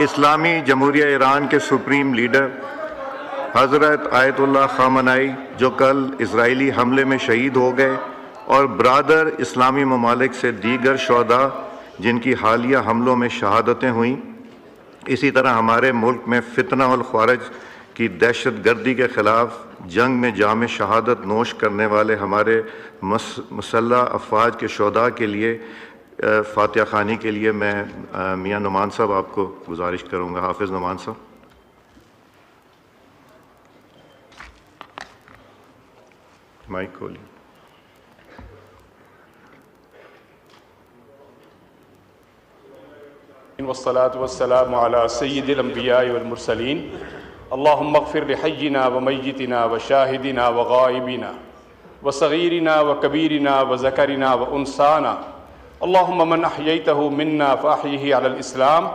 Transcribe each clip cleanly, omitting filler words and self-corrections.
اسلامی جمہوریہ ایران کے سپریم لیڈر حضرت آیت اللہ خامنائی جو کل اسرائیلی حملے میں شہید ہو گئے، اور برادر اسلامی ممالک سے دیگر شہداء جن کی حالیہ حملوں میں شہادتیں ہوئیں۔ اسی طرح ہمارے ملک میں فتنہ والخوارج کی دہشت گردی کے خلاف جنگ میں جام شہادت نوش کرنے والے ہمارے مسلح افواج کے شہداء کے لیے فاتحہ خوانی کے لیے میں میاں نعمان صاحب آپ کو گزارش کروں گا۔ حافظ نعمان صاحب۔ مائک کھولیے۔ والصلاة والسلام على سید الانبیاء والمرسلین اللہم اغفر لحینا ومیتنا وشاہدنا وغائبنا وصغیرنا وکبیرنا وذکرنا وانسانا اللہم من احییتہ منا فاحیہ علی الاسلام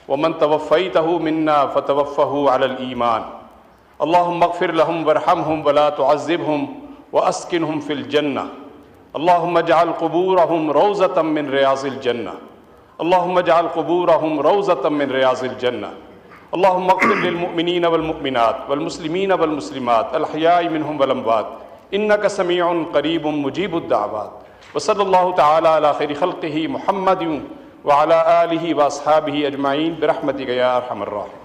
ومن توفیتہ منا فتوفہ علی الایمان اللہم اغفر لهم وارحمهم ولا تعذبهم واسکنهم فی الجنہ اللہم اجعل قبورهم روضة من ریاض الجنہ اللہم اجعل قبورهم روضة من ریاض الجنہ اللہم اغفر للمؤمنین والمؤمنات والمسلمین والمسلمات الحیاء منهم والاموات انک سمیع قریب مجیب الدعوات وصلی اللہ تعالی علی خیر خلقہ محمد وعلی آلہ واصحابہ اجمعین برحمتک یا ارحم الراحمین۔